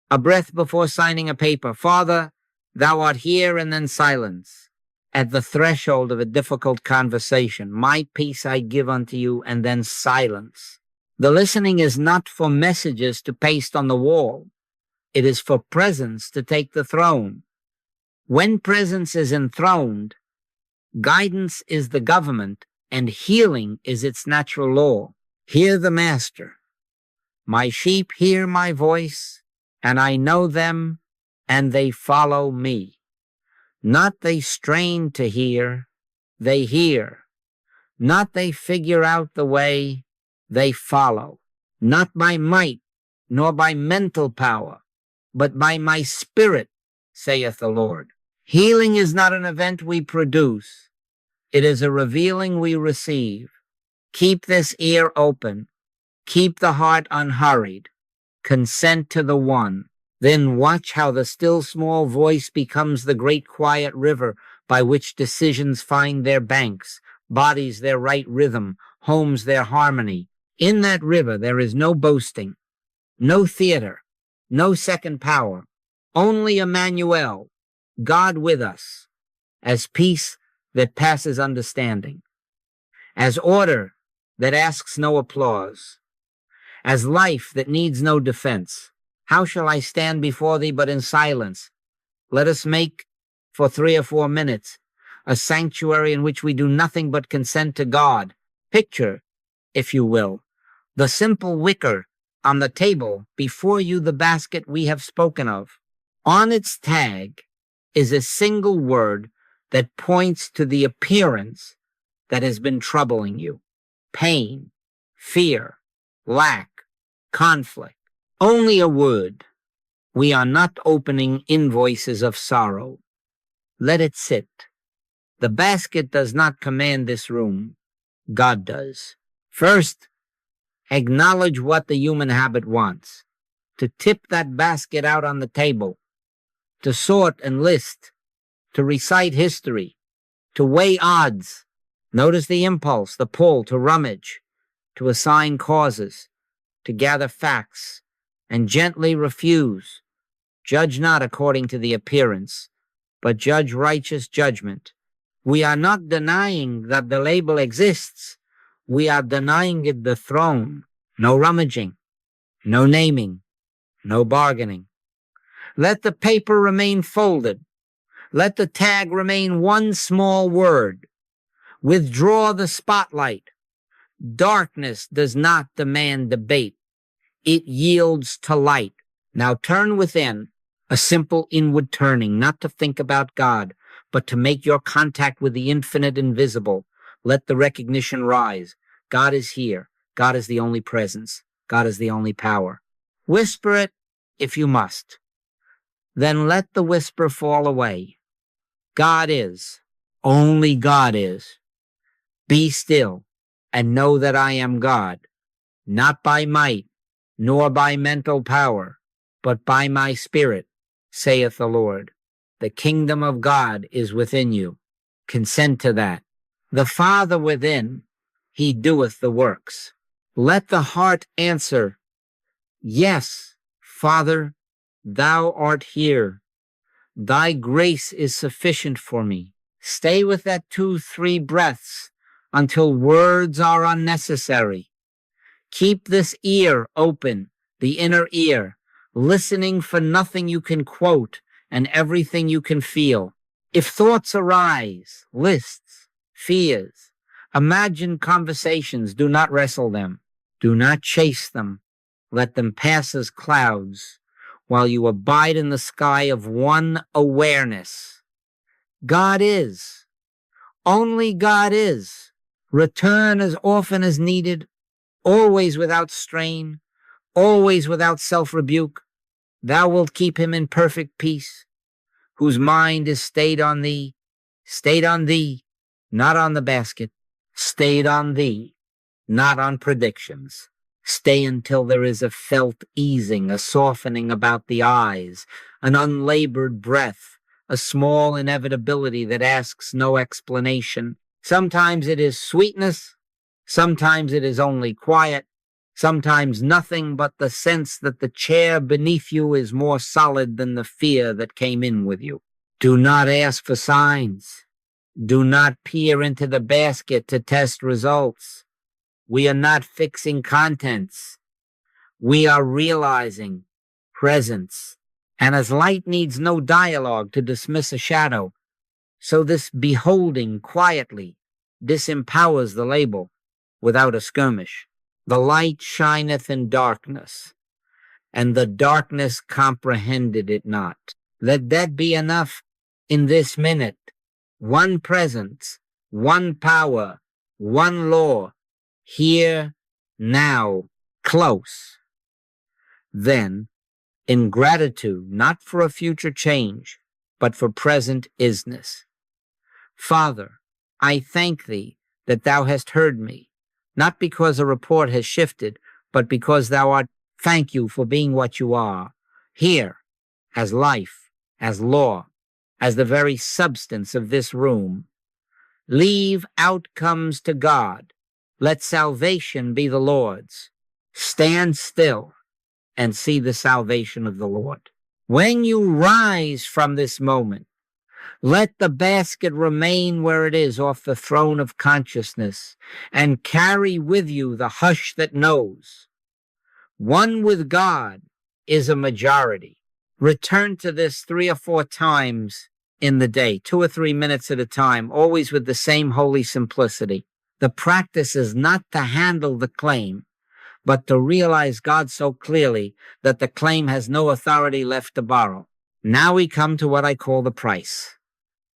A breath before signing a paper. Father, thou art here, and then silence. At the threshold of a difficult conversation, my peace I give unto you, and then silence. The listening is not for messages to paste on the wall. It is for presence to take the throne. When presence is enthroned, guidance is the government, and healing is its natural law. Hear the master. My sheep hear my voice, and I know them, and they follow me. Not they strain to hear, they hear. Not they figure out the way, they follow. Not by might, nor by mental power, but by my spirit, saith the Lord. Healing is not an event we produce. It is a revealing we receive. Keep this ear open. Keep the heart unhurried. Consent to the one. Then watch how the still small voice becomes the great quiet river by which decisions find their banks, bodies their right rhythm, homes their harmony. In that river there is no boasting, no theater, no second power, only Emmanuel, God with us, as peace that passes understanding, as order that asks no applause, as life that needs no defense. How shall I stand before thee but in silence? Let us make, for 3 or 4 minutes, a sanctuary in which we do nothing but consent to God. Picture, if you will, the simple wicker on the table before you, the basket we have spoken of. On its tag is a single word that points to the appearance that has been troubling you. Pain, fear, lack, conflict. Only a word. We are not opening invoices of sorrow. Let it sit. The basket does not command this room. God does. First, acknowledge what the human habit wants. To tip that basket out on the table. To sort and list. To recite history. To weigh odds. Notice the impulse, the pull to rummage. To assign causes. To gather facts. And gently refuse. Judge not according to the appearance, but judge righteous judgment. We are not denying that the label exists. We are denying it the throne. No rummaging, no naming, no bargaining. Let the paper remain folded. Let the tag remain one small word. Withdraw the spotlight. Darkness does not demand debate. It yields to light. Now turn within, a simple inward turning, not to think about God, but to make your contact with the infinite invisible. Let the recognition rise. God is here. God is the only presence. God is the only power. Whisper it if you must. Then let the whisper fall away. God is. Only God is. Be still and know that I am God, not by might, nor by mental power, but by my spirit, saith the Lord. The kingdom of God is within you. Consent to that. The Father within, he doeth the works. Let the heart answer, yes, Father, thou art here. Thy grace is sufficient for me. Stay with that 2-3 breaths until words are unnecessary. Keep this ear open, the inner ear, listening for nothing you can quote and everything you can feel. If thoughts arise, lists, fears, imagined conversations, do not wrestle them. Do not chase them. Let them pass as clouds while you abide in the sky of one awareness. God is. Only God is. Return as often as needed, always without strain, always without self-rebuke. Thou wilt keep him in perfect peace, whose mind is stayed on thee, not on the basket, stayed on thee, not on predictions. Stay until there is a felt easing, a softening about the eyes, an unlabored breath, a small inevitability that asks no explanation. Sometimes it is sweetness, sometimes it is only quiet, sometimes nothing but the sense that the chair beneath you is more solid than the fear that came in with you. Do not ask for signs. Do not peer into the basket to test results. We are not fixing contents. We are realizing presence. And as light needs no dialogue to dismiss a shadow, so this beholding quietly disempowers the label without a skirmish. The light shineth in darkness, and the darkness comprehended it not. Let that be enough in this minute. One presence, one power, one law, here, now, close. Then, in gratitude, not for a future change, but for present isness. Father, I thank thee that thou hast heard me, not because a report has shifted, but because thou art Thank you for being what you are, here, as life, as law, as the very substance of this room. Leave outcomes to God. Let salvation be the Lord's. Stand still and see the salvation of the Lord. When you rise from this moment, let the basket remain where it is off the throne of consciousness and carry with you the hush that knows. One with God is a majority. Return to this 3 or 4 times in the day, 2 or 3 minutes at a time, always with the same holy simplicity. The practice is not to handle the claim, but to realize God so clearly that the claim has no authority left to borrow. Now we come to what I call the price.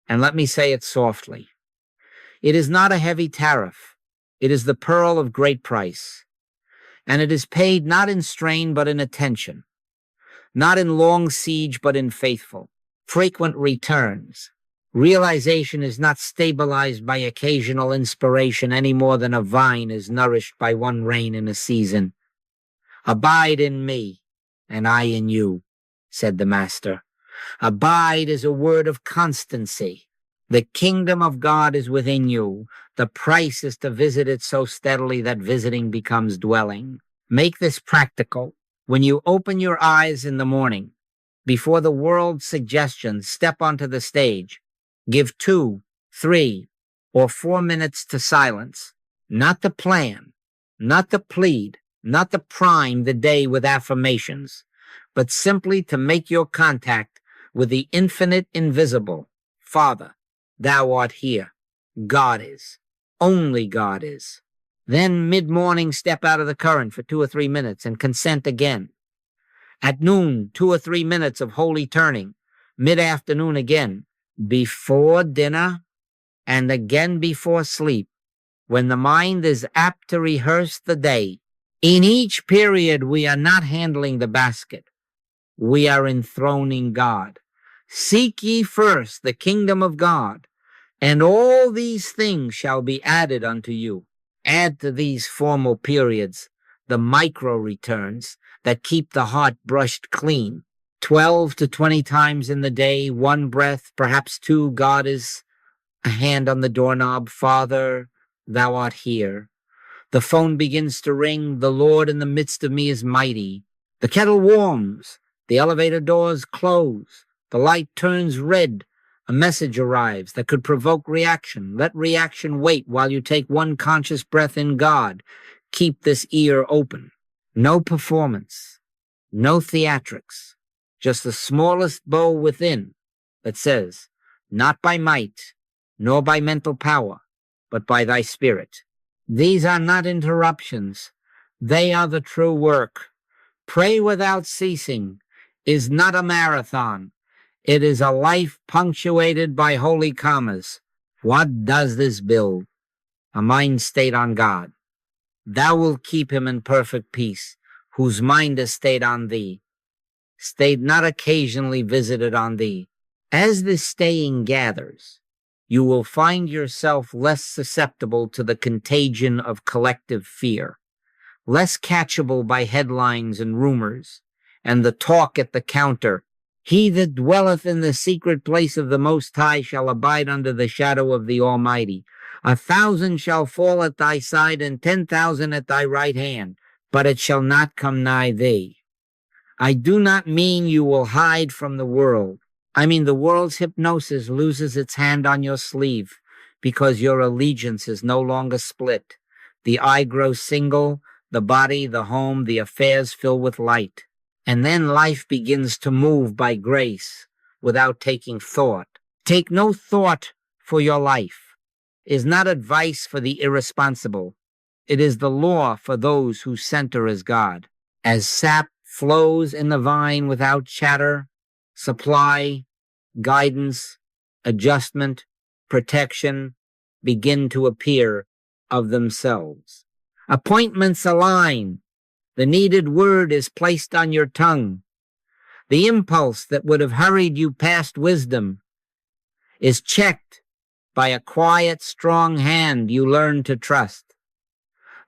And let me say it softly. It is not a heavy tariff. It is the pearl of great price. And it is paid not in strain, but in attention. Not in long siege, but in faithful, frequent returns. Realization is not stabilized by occasional inspiration any more than a vine is nourished by one rain in a season. Abide in me, and I in you, said the Master. Abide is a word of constancy. The kingdom of God is within you. The price is to visit it so steadily that visiting becomes dwelling. Make this practical. When you open your eyes in the morning, before the world's suggestions step onto the stage, give 2, 3, or 4 minutes to silence, not to plan, not to plead, not to prime the day with affirmations, but simply to make your contact with the infinite invisible. Father, thou art here. God is. Only God is. Then mid-morning step out of the current for 2 or 3 minutes and consent again. At noon, 2 or 3 minutes of holy turning. Mid-afternoon again. Before dinner and again before sleep, when the mind is apt to rehearse the day. In each period, we are not handling the basket. We are enthroning God. Seek ye first the kingdom of God, and all these things shall be added unto you. Add to these formal periods the micro returns that keep the heart brushed clean. 12 to 20 times in the day, 1 breath, perhaps 2. God is a hand on the doorknob. Father, thou art here. The phone begins to ring. The Lord in the midst of me is mighty. The kettle warms. The elevator doors close. The light turns red. A message arrives that could provoke reaction. Let reaction wait while you take 1 conscious breath in God. Keep this ear open. No performance. No theatrics. Just the smallest bow within that says, not by might, nor by mental power, but by thy spirit. These are not interruptions. They are the true work. Pray without ceasing is not a marathon. It is a life punctuated by holy commas. What does this build? A mind stayed on God. Thou wilt keep him in perfect peace, whose mind is stayed on thee. Stayed not occasionally visited on thee. As this staying gathers, you will find yourself less susceptible to the contagion of collective fear, less catchable by headlines and rumors, and the talk at the counter. He that dwelleth in the secret place of the Most High shall abide under the shadow of the Almighty. 1,000 shall fall at thy side, and 10,000 at thy right hand, but it shall not come nigh thee. I do not mean you will hide from the world. I mean the world's hypnosis loses its hand on your sleeve because your allegiance is no longer split. The eye grows single, the body, the home, the affairs fill with light. And then life begins to move by grace without taking thought. Take no thought for your life is not advice for the irresponsible. It is the law for those whose center is God. As sap flows in the vine without chatter, supply, guidance, adjustment, protection begin to appear of themselves. Appointments align. The needed word is placed on your tongue. The impulse that would have hurried you past wisdom is checked by a quiet, strong hand you learn to trust.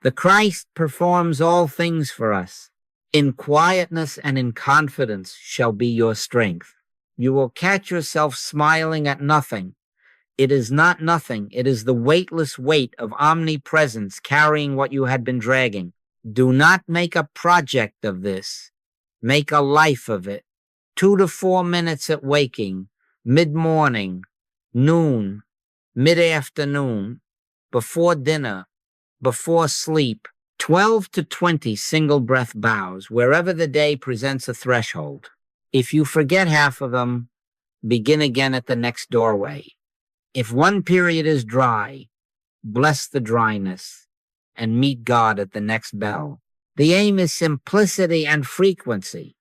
The Christ performs all things for us. In quietness and in confidence shall be your strength. You will catch yourself smiling at nothing. It is not nothing. It is the weightless weight of omnipresence carrying what you had been dragging. Do not make a project of this. Make a life of it. 2 to 4 minutes at waking, mid-morning, noon, mid-afternoon, before dinner, before sleep. 12 to 20 single breath bows wherever the day presents a threshold. If you forget half of them, begin again at the next doorway. If one period is dry, bless the dryness and meet God at the next bell. The aim is simplicity and frequency,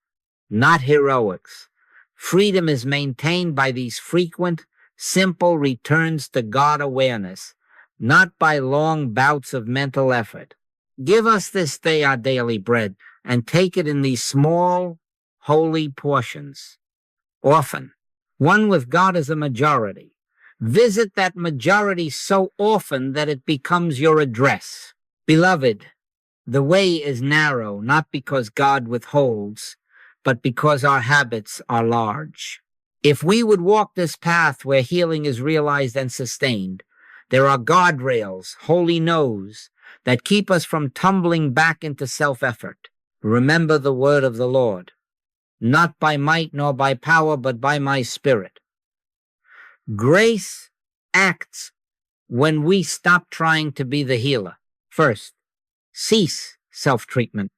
not heroics. Freedom is maintained by these frequent, simple returns to God awareness, not by long bouts of mental effort. Give us this day our daily bread, and take it in these small, holy portions. Often, one with God is a majority. Visit that majority so often that it becomes your address. Beloved, the way is narrow, not because God withholds, but because our habits are large. If we would walk this path where healing is realized and sustained, there are guardrails, holy no's, that keep us from tumbling back into self-effort. Remember the word of the Lord, not by might nor by power, but by my Spirit. Grace acts when we stop trying to be the healer. First, cease self-treatment.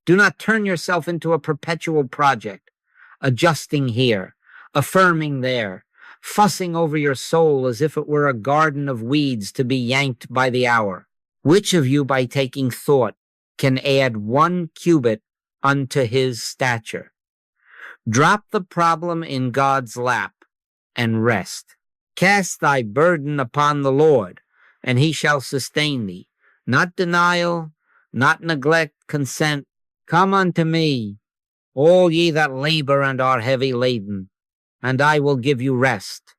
Do not turn yourself into a perpetual project, adjusting here, affirming there, fussing over your soul as if it were a garden of weeds to be yanked by the hour. Which of you, by taking thought, can add 1 cubit unto his stature? Drop the problem in God's lap and rest. Cast thy burden upon the Lord, and he shall sustain thee. Not denial, not neglect, consent. Come unto me, all ye that labor and are heavy laden, and I will give you rest.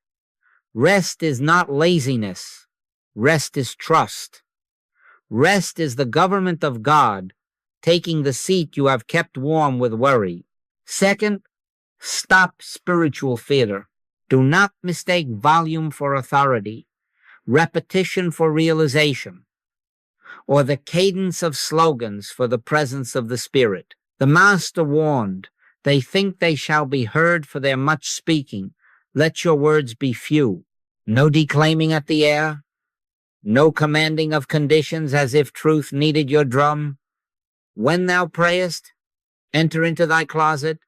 Rest is not laziness. Rest is trust. Rest is the government of God, taking the seat you have kept warm with worry. Second, stop spiritual theater. Do not mistake volume for authority, repetition for realization, or the cadence of slogans for the presence of the Spirit. The Master warned, they think they shall be heard for their much speaking. Let your words be few. No declaiming at the air, no commanding of conditions as if truth needed your drum. When thou prayest, enter into thy closet,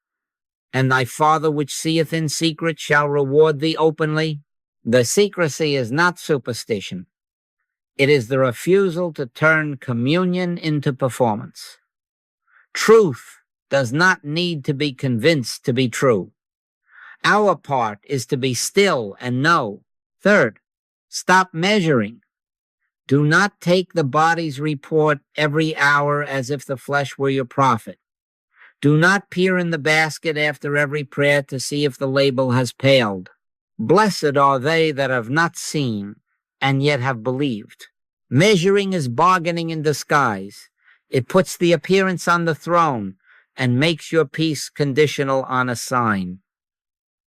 and thy Father which seeth in secret shall reward thee openly. The secrecy is not superstition. It is the refusal to turn communion into performance. Truth does not need to be convinced to be true. Our part is to be still and know. Third, stop measuring. Do not take the body's report every hour as if the flesh were your prophet. Do not peer in the basket after every prayer to see if the label has paled. Blessed are they that have not seen and yet have believed. Measuring is bargaining in disguise. It puts the appearance on the throne and makes your peace conditional on a sign.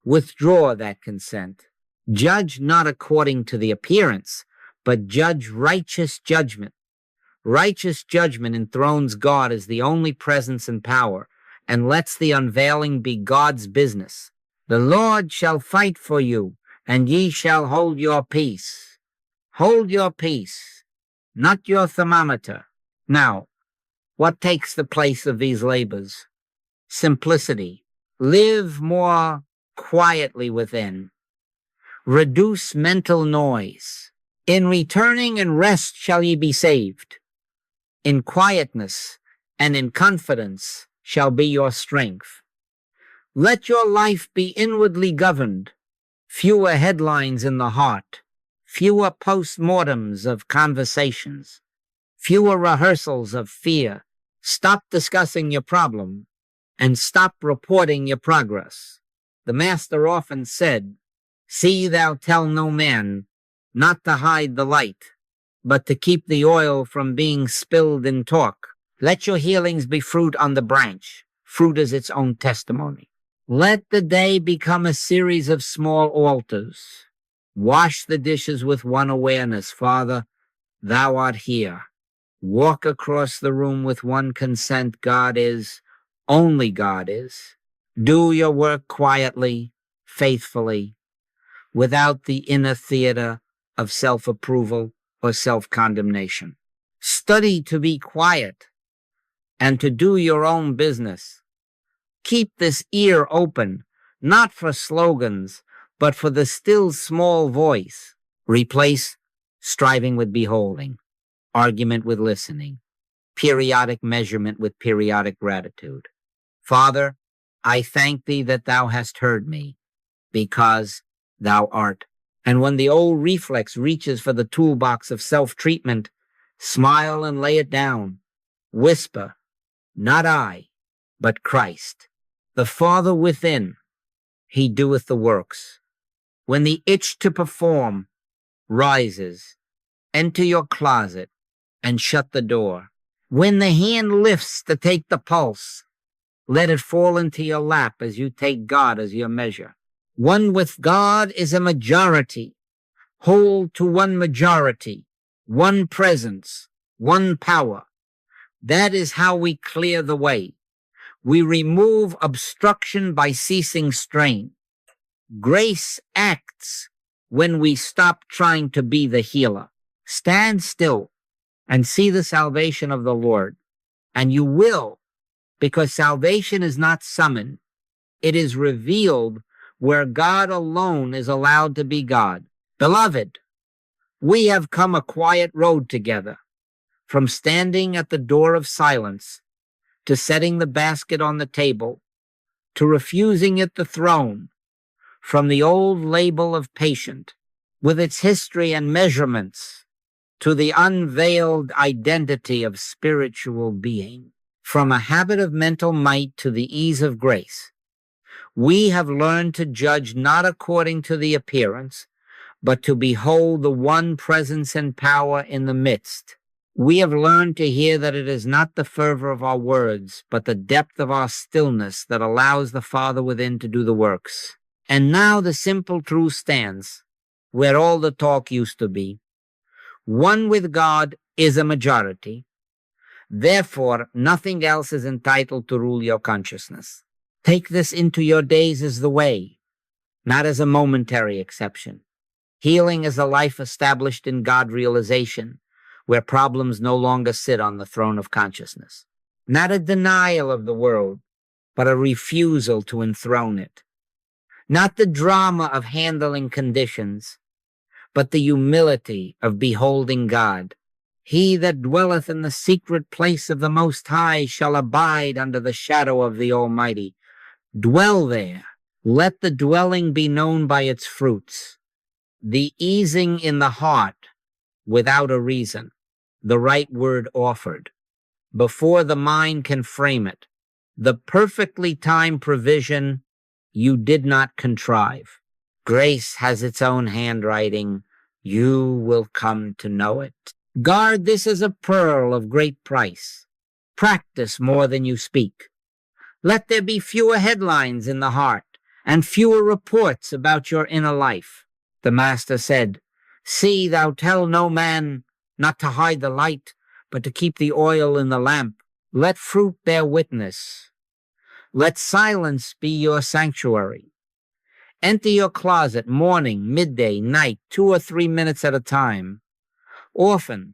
Withdraw that consent. Judge not according to the appearance, but judge righteous judgment. Righteous judgment enthrones God as the only presence and power, and lets the unveiling be God's business. The Lord shall fight for you, and ye shall hold your peace. Hold your peace, not your thermometer. Now, what takes the place of these labors? Simplicity. Live more quietly within. Reduce mental noise. In returning and rest shall ye be saved. In quietness and in confidence shall be your strength. Let your life be inwardly governed. Fewer headlines in the heart. Fewer post-mortems of conversations. Fewer rehearsals of fear. Stop discussing your problem and stop reporting your progress. The Master often said, "See thou tell no man, not to hide the light, but to keep the oil from being spilled in talk." Let your healings be fruit on the branch. Fruit is its own testimony. Let the day become a series of small altars. Wash the dishes with one awareness. Father, thou art here. Walk across the room with one consent. God is, only God is. Do your work quietly, faithfully, without the inner theater of self-approval or self-condemnation. Study to be quiet and to do your own business. Keep this ear open, not for slogans, but for the still small voice. Replace striving with beholding, argument with listening, periodic measurement with periodic gratitude. Father, I thank thee that thou hast heard me, because thou art. And when the old reflex reaches for the toolbox of self-treatment, smile and lay it down. Whisper, not I, but Christ. The Father within, he doeth the works. When the itch to perform rises, enter your closet and shut the door. When the hand lifts to take the pulse, let it fall into your lap as you take God as your measure. One with God is a majority. Hold to one majority, one presence, one power. That is how we clear the way. We remove obstruction by ceasing strain. Grace acts when we stop trying to be the healer. Stand still and see the salvation of the Lord. And you will, because salvation is not summoned. It is revealed where God alone is allowed to be God. Beloved, we have come a quiet road together, from standing at the door of silence to setting the basket on the table, to refusing at the throne, from the old label of patient, with its history and measurements, to the unveiled identity of spiritual being, from a habit of mental might to the ease of grace. We have learned to judge not according to the appearance, but to behold the one presence and power in the midst. We have learned to hear that it is not the fervor of our words, but the depth of our stillness that allows the Father within to do the works. And now the simple truth stands, where all the talk used to be. One with God is a majority. Therefore, nothing else is entitled to rule your consciousness. Take this into your days as the way, not as a momentary exception. Healing is a life established in God realization, where problems no longer sit on the throne of consciousness. Not a denial of the world, but a refusal to enthrone it. Not the drama of handling conditions, but the humility of beholding God. He that dwelleth in the secret place of the Most High shall abide under the shadow of the Almighty. Dwell there. Let the dwelling be known by its fruits. The easing in the heart without a reason, the right word offered, before the mind can frame it, the perfectly timed provision you did not contrive. Grace has its own handwriting. You will come to know it. Guard this as a pearl of great price. Practice more than you speak. Let there be fewer headlines in the heart and fewer reports about your inner life. The Master said, "See thou tell no man, not to hide the light, but to keep the oil in the lamp. Let fruit bear witness. Let silence be your sanctuary. Enter your closet morning, midday, night, 2 or 3 minutes at a time. Often,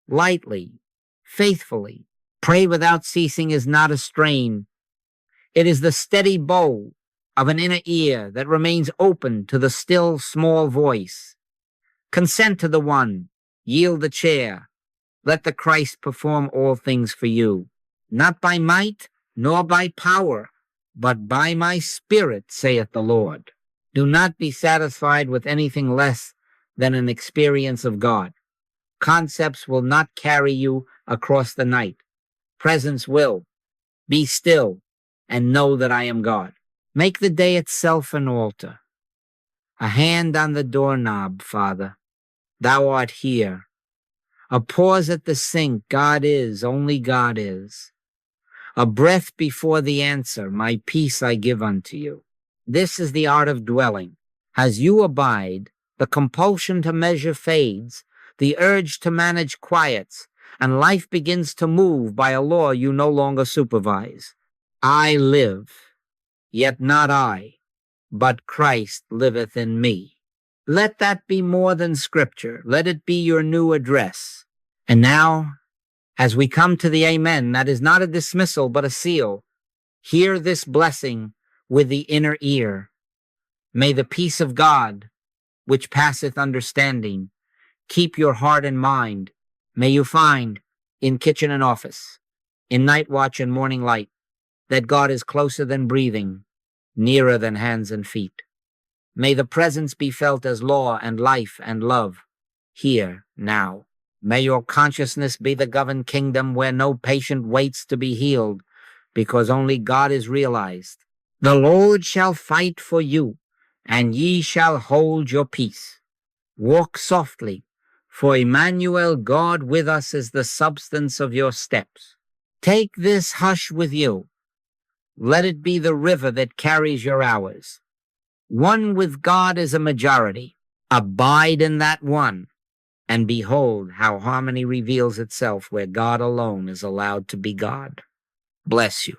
lightly, faithfully. Pray without ceasing is not a strain. It is the steady bow of an inner ear that remains open to the still small voice. Consent to the one, yield the chair. Let the Christ perform all things for you, not by might nor by power, but by my Spirit, saith the Lord." Do not be satisfied with anything less than an experience of God. Concepts will not carry you across the night. Presence will. Be still and know that I am God. Make the day itself an altar. A hand on the doorknob, Father. Thou art here. A pause at the sink, God is, only God is. A breath before the answer, my peace I give unto you. This is the art of dwelling. As you abide, the compulsion to measure fades, the urge to manage quiets, and life begins to move by a law you no longer supervise. I live, yet not I, but Christ liveth in me. Let that be more than scripture. Let it be your new address. And now, as we come to the amen, that is not a dismissal, but a seal. Hear this blessing with the inner ear. May the peace of God, which passeth understanding, keep your heart and mind. May you find, in kitchen and office, in night watch and morning light, that God is closer than breathing, nearer than hands and feet. May the presence be felt as law and life and love, here, now. May your consciousness be the governed kingdom where no patient waits to be healed, because only God is realized. The Lord shall fight for you, and ye shall hold your peace. Walk softly, for Emmanuel, God with us, is the substance of your steps. Take this hush with you. Let it be the river that carries your hours. One with God is a majority. Abide in that one, and behold how harmony reveals itself where God alone is allowed to be God. Bless you.